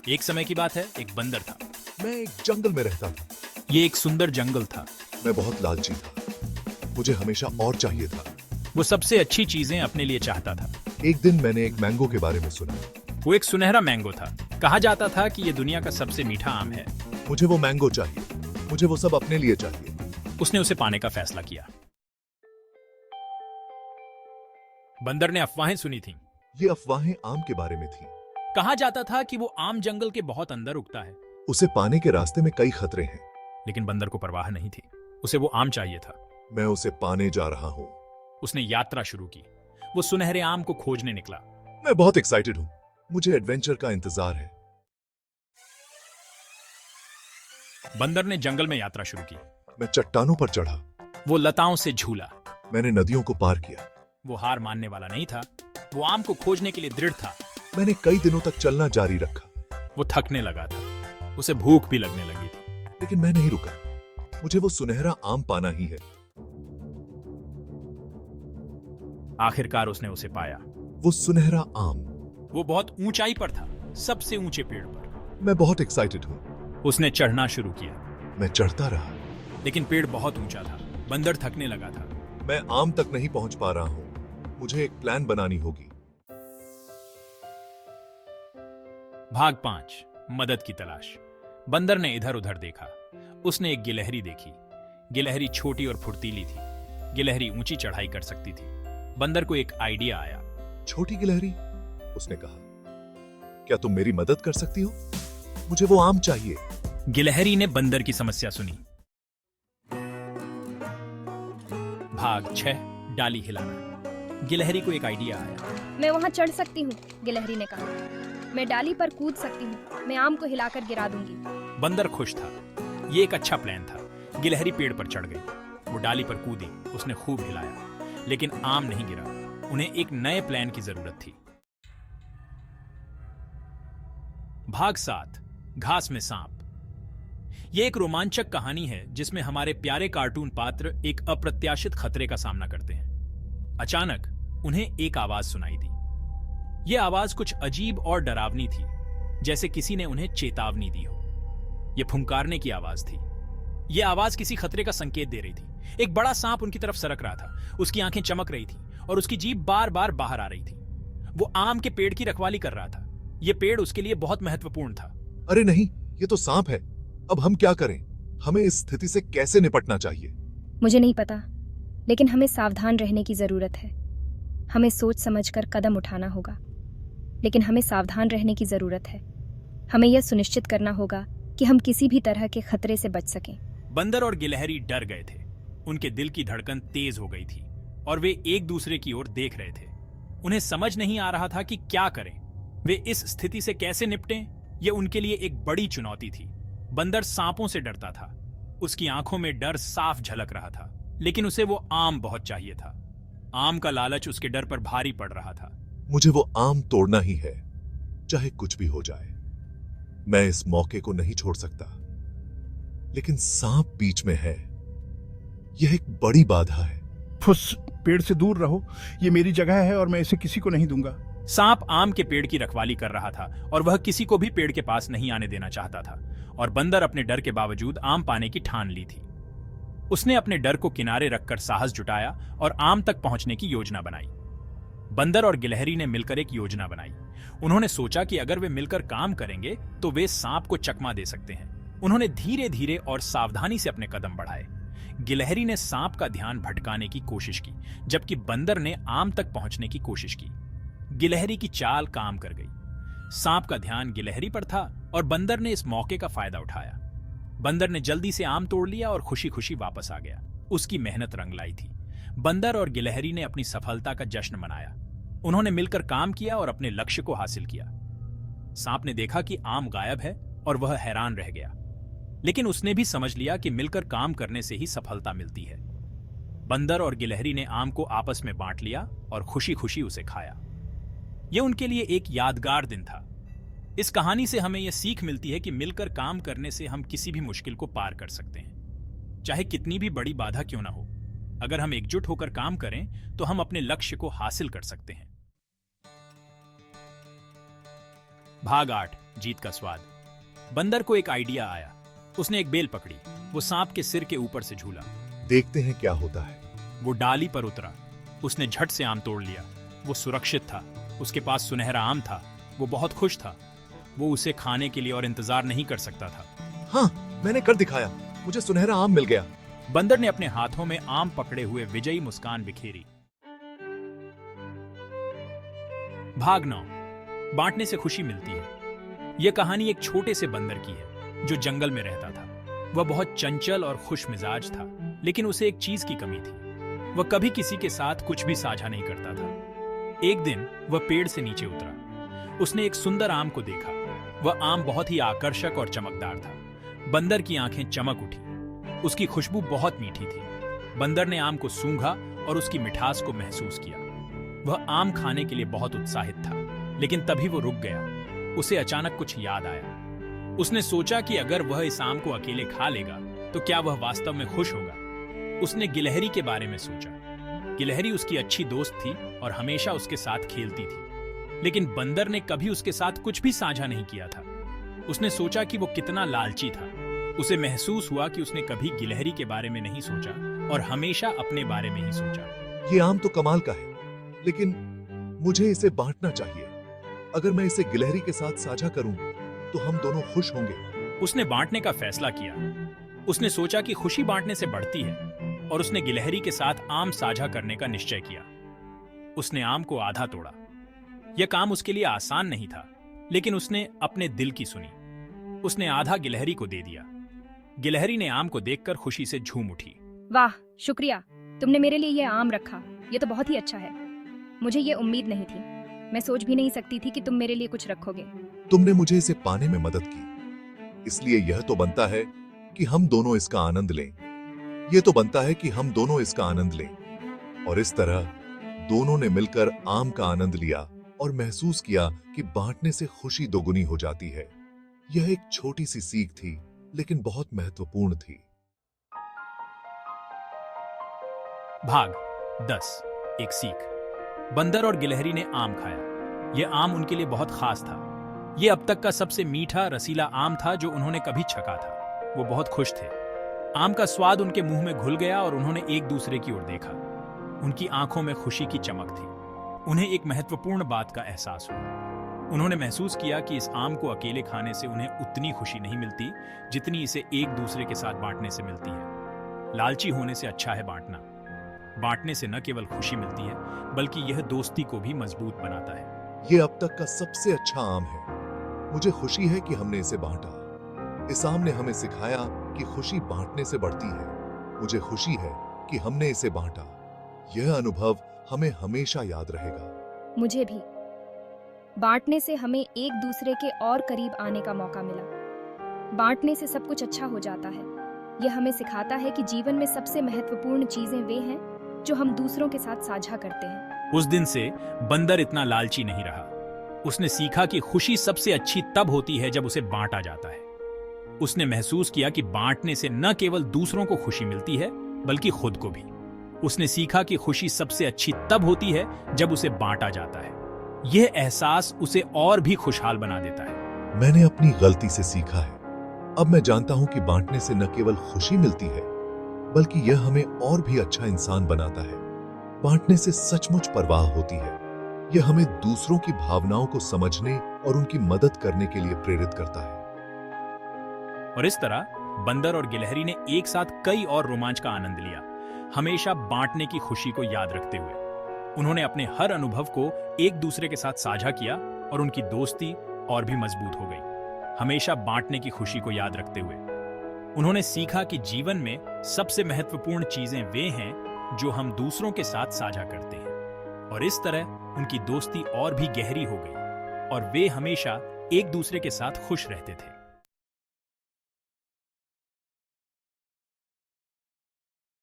एक समय की बात है, एक बंदर था। मैं एक जंगल में रहता था। ये एक सुंदर जंगल था। मैं बहुत लालची था। मुझे हमेशा और चाहिए था। वो सबसे अच्छी चीजें अपने लिए चाहता था। एक दिन मैंने एक मैंगो के बारे में सुना। वो एक सुनहरा मैंगो था। कहा जाता था कि ये दुनिया का सबसे मीठा आम है। मुझे वो मैंगो चाहिए। मुझे वो सब अपने लिए चाहिए। उसने उसे पाने का फैसला किया। बंदर ने अफवाहें सुनी थीं। ये अफवाहें आम के बारे में थीं। कहा जाता था कि वो आम जंगल के बहुत अंदर उगता है। उसे पाने के रास्ते में कई खतरे हैं। लेकिन बंदर को परवाह नहीं थी। उसे वो आम चाहिए था। मैं उसे पाने जा रहा हूँ। उसने यात्रा शुरू की। वो सुनहरे आम को खोजने निकला। मैं बहुत एक्साइटेड हूँ। मुझे एडवेंचर का इंतजार है। बंदर ने जंगल में यात्रा शुरू की। मैं चट्टानों पर चढ़ा। वो लताओं से झूला। मैंने नदियों को पार किया। वो हार मानने वाला नहीं था। वो आम को खोजने के लिए दृढ़ था। मैंने कई दिनों तक चलना जारी रखा। वो थकने लगा था। उसे भूख भी लगने लगी थी। लेकिन मैं नहीं रुका। मुझे वो सुनहरा आम पाना ही है। आखिरकार उसने उसे पाया। वो सुनहरा आम। वो बहुत ऊंचाई पर था, सबसे ऊंचे पेड़ पर। मैं बहुत एक्साइटेड हूँ। उसने चढ़ना शुरू किया। मैं चढ़ता रहा। लेकिन पेड़ बहुत ऊंचा था। बंदर थकने लगा था। मैं आम तक नहीं पहुंच पा रहा हूँ। मुझे एक प्लान बनानी होगी। भाग 5, मदद की तलाश। बंदर ने इधर उधर देखा। उसने एक गिलहरी देखी। गिलहरी छोटी और फुर्तीली थी। गिलहरी ऊंची चढ़ाई कर सकती थी। बंदर को एक आइडिया आया। छोटी गिलहरी, उसने कहा, क्या तुम मेरी मदद कर सकती हो? मुझे वो आम चाहिए। गिलहरी ने बंदर की समस्या सुनी। भाग 6, डाली हिलाना। गिलहरी को एक आइडिया आया। मैं वहाँ चढ़ सकती हूँ, गिलहरी ने कहा। मैं डाली पर कूद सकती हूँ। मैं आम को हिलाकर गिरा दूंगी। बंदर खुश था। ये एक अच्छा प्लान था। गिलहरी पेड़ पर चढ़ गई। वो डाली पर कूदी। उसने खूब हिलाया, लेकिन आम नहीं गिरा। उन्हें एक नए प्लान की जरूरत थी। भाग 7, घास में सांप। यह एक रोमांचक कहानी है जिसमें हमारे प्यारे कार्टून पात्र एक अप्रत्याशित खतरे का सामना करते हैं। अचानक उन्हें एक आवाज सुनाई दी। यह आवाज कुछ अजीब और डरावनी थी, जैसे किसी ने उन्हें चेतावनी दी हो। यह फुंकारने की आवाज थी। यह आवाज किसी खतरे का संकेत दे रही थी। एक बड़ा सांप उनकी तरफ सरक रहा था। उसकी आंखें चमक रही थी और उसकी जीभ बार बार बाहर आ रही थी। वो आम के पेड़ की रखवाली कर रहा था। यह पेड़ उसके लिए बहुत महत्वपूर्ण था। अरे नहीं, ये तो सांप है। अब हम क्या करें? हमें इस स्थिति से कैसे निपटना चाहिए? मुझे नहीं पता, लेकिन हमें सावधान रहने की जरूरत है। हमें सोच समझकर कदम उठाना होगा, लेकिन हमें सावधान रहने की जरूरत है। हमें यह सुनिश्चित करना होगा कि हम किसी भी तरह के खतरे से बच सकें। बंदर और गिलहरी डर गए थे। उनके दिल की धड़कन तेज हो गई थी और वे एक दूसरे की ओर देख रहे थे। उन्हें समझ नहीं आ रहा था कि क्या करें। वे इस स्थिति से कैसे निपटें, यह उनके लिए एक बड़ी चुनौती थी। बंदर सांपों से डरता था। उसकी आंखों में डर साफ झलक रहा था, लेकिन उसे वो आम बहुत चाहिए था। आम का लालच उसके डर पर भारी पड़ रहा था। मुझे वो आम तोड़ना ही है, चाहे कुछ भी हो जाए। मैं इस मौके को नहीं छोड़ सकता। लेकिन सांप बीच में है। यह एक बड़ी बाधा है। फुस, पेड़ से दूर रहो। ये मेरी जगह है और मैं इसे किसी को नहीं दूंगा। सांप आम के पेड़ की रखवाली कर रहा था और वह किसी को भी पेड़ के पास नहीं आने देना चाहता था। और बंदर अपने डर के बावजूद आम पाने की ठान ली थी। उसने अपने डर को किनारे रखकर साहस जुटाया और आम तक पहुंचने की योजना बनाई। बंदर और गिलहरी ने मिलकर एक योजना बनाई। उन्होंने सोचा कि अगर वे मिलकर काम करेंगे तो वे सांप को चकमा दे सकते हैं। उन्होंने धीरे धीरे और सावधानी से अपने कदम बढ़ाए। गिलहरी ने सांप का ध्यान भटकाने की कोशिश की, जबकि बंदर ने आम तक पहुंचने की कोशिश की। गिलहरी की चाल काम कर गई। सांप का ध्यान गिलहरी पर था और बंदर ने इस मौके का फायदा उठाया। बंदर ने जल्दी से आम तोड़ लिया और खुशी खुशी वापस आ गया। उसकी मेहनत रंग लाई थी। बंदर और गिलहरी ने अपनी सफलता का जश्न मनाया। उन्होंने मिलकर काम किया और अपने लक्ष्य को हासिल किया। सांप ने देखा कि आम गायब है और वह हैरान रह गया, लेकिन उसने भी समझ लिया कि मिलकर काम करने से ही सफलता मिलती है। बंदर और गिलहरी ने आम को आपस में बांट लिया और खुशी खुशी उसे खाया। यह उनके लिए एक यादगार दिन था। इस कहानी से हमें यह सीख मिलती है कि मिलकर काम करने से हम किसी भी मुश्किल को पार कर सकते हैं, चाहे कितनी भी बड़ी बाधा क्यों ना हो। अगर हम एकजुट होकर काम करें तो हम अपने लक्ष्य को हासिल कर सकते हैं। भाग 8, जीत का स्वाद। बंदर को एक आइडिया आया। उसने एक बेल पकड़ी, वो सांप के सिर के ऊपर से झूला। देखते हैं क्या होता है। वो डाली पर उतरा। उसने झट से आम तोड़ लिया। वो सुरक्षित था, उसके पास सुनहरा आम था। वो बहुत खुश था। वो उसे खाने के लिए और इंतजार नहीं कर सकता था। हाँ, मैंने कर दिखाया, मुझे सुनहरा आम मिल गया। बंदर ने अपने हाथों में आम पकड़े हुए विजयी मुस्कान बिखेरी। भाग 9। बांटने से खुशी मिलती है। यह कहानी एक छोटे से बंदर की है जो जंगल में रहता था। वह बहुत चंचल और खुश मिजाज था, लेकिन उसे एक चीज की कमी थी। वह कभी किसी के साथ कुछ भी साझा नहीं करता था। एक दिन वह पेड़ से नीचे उतरा। उसने एक सुंदर आम को देखा। वह आम बहुत ही आकर्षक और चमकदार था। बंदर की आंखें चमक उठी। उसकी खुशबू बहुत मीठी थी। बंदर ने आम को सूंघा और उसकी मिठास को महसूस किया। वह आम खाने के लिए बहुत उत्साहित था, लेकिन तभी वो रुक गया। उसे अचानक कुछ याद आया। उसने सोचा कि अगर वह इस आम को अकेले खा लेगा तो क्या वह वास्तव में खुश होगा। उसने गिलहरी के बारे में सोचा। गिलहरी उसकी अच्छी दोस्त थी और हमेशा उसके साथ खेलती थी, लेकिन बंदर ने कभी उसके साथ कुछ भी साझा नहीं किया था। उसने सोचा कि वो कितना लालची था। उसे महसूस हुआ कि उसने कभी गिलहरी के बारे में नहीं सोचा और हमेशा अपने बारे में ही सोचा। ये आम तो कमाल का है, लेकिन मुझे इसे बांटना चाहिए। अगर मैं इसे गिलहरी के साथ साझा करूं, तो हम दोनों खुश होंगे। उसने बांटने का फैसला किया। उसने सोचा कि खुशी बांटने से बढ़ती है और उसने गिलहरी के साथ आम साझा करने का निश्चय किया। उसने आम को आधा तोड़ा। यह काम उसके लिए आसान नहीं था, लेकिन उसने अपने दिल की सुनी। उसने आधा गिलहरी को दे दिया। गिलहरी ने आम को देखकर खुशी से झूम उठी। वाह, शुक्रिया, तुमने मेरे लिए ये आम रखा। ये तो बहुत ही अच्छा है। मुझे ये उम्मीद नहीं थी। मैं सोच भी नहीं सकती थी कि तुम मेरे लिए कुछ रखोगे। तुमने मुझे इसे पाने में मदद की, इसलिए यह तो बनता है कि हम दोनों इसका आनंद लें। ये तो बनता है कि हम दोनों इसका आनंद लें। और इस तरह दोनों ने मिलकर आम का आनंद लिया और महसूस किया कि बांटने से खुशी दोगुनी हो जाती है। यह एक छोटी सी सीख थी, लेकिन बहुत महत्वपूर्ण थी। भाग 10। एक सीख। बंदर और गिलहरी ने आम खाया। यह आम उनके लिए बहुत खास था। यह अब तक का सबसे मीठा रसीला आम था जो उन्होंने कभी छका था। वो बहुत खुश थे। आम का स्वाद उनके मुंह में घुल गया और उन्होंने एक दूसरे की ओर देखा। उनकी आंखों में खुशी की चमक थी। उन्हें एक महत्वपूर्ण बात का एहसास हुआ। उन्होंने महसूस किया कि इस आम को अकेले खाने से उन्हें उतनी खुशी नहीं मिलती जितनी इसे एक दूसरे के साथ बांटने से मिलती है। लालची होने से अच्छा है बांटना। बांटने से न केवल खुशी मिलती है, बल्कि यह दोस्ती को भी मजबूत बनाता है। ये अब तक का सबसे अच्छा आम है। मुझे खुशी है कि हमने इसे बांटा। इस आम ने हमें सिखाया कि खुशी बांटने से बढ़ती है। मुझे खुशी है कि हमने इसे बांटा। यह अनुभव हमें हमेशा याद रहेगा। मुझे भी। बांटने से हमें एक दूसरे के और करीब आने का मौका मिला। बांटने से सब कुछ अच्छा हो जाता है। यह हमें सिखाता है कि जीवन में सबसे महत्वपूर्ण चीजें वे हैं जो हम दूसरों के साथ साझा करते हैं। उस दिन से बंदर इतना लालची नहीं रहा। उसने सीखा कि खुशी सबसे अच्छी तब होती है जब उसे बांटा जाता है। उसने महसूस किया कि बांटने से न केवल दूसरों को खुशी मिलती है, बल्कि खुद को भी। उसने सीखा कि खुशी सबसे अच्छी तब होती है जब उसे बांटा जाता है। यह एहसास उसे और भी खुशहाल बना देता है। मैंने अपनी गलती से सीखा है। अब मैं जानता हूं कि बांटने से न केवल खुशी मिलती है, बल्कि यह हमें और भी अच्छा इंसान बनाता है। बांटने से सचमुच परवाह होती है। यह हमें दूसरों की भावनाओं को समझने और उनकी मदद करने के लिए प्रेरित करता है। और इस तरह बंदर और गिलहरी ने एक साथ कई और रोमांच का आनंद लिया, हमेशा बांटने की खुशी को याद रखते हुए। उन्होंने अपने हर अनुभव को एक दूसरे के साथ साझा किया और उनकी दोस्ती और भी मजबूत हो गई, हमेशा बांटने की खुशी को याद रखते हुए। उन्होंने सीखा कि जीवन में सबसे महत्वपूर्ण चीजें वे हैं जो हम दूसरों के साथ साझा करते हैं। और इस तरह उनकी दोस्ती और भी गहरी हो गई और वे हमेशा एक दूसरे के साथ खुश रहते थे।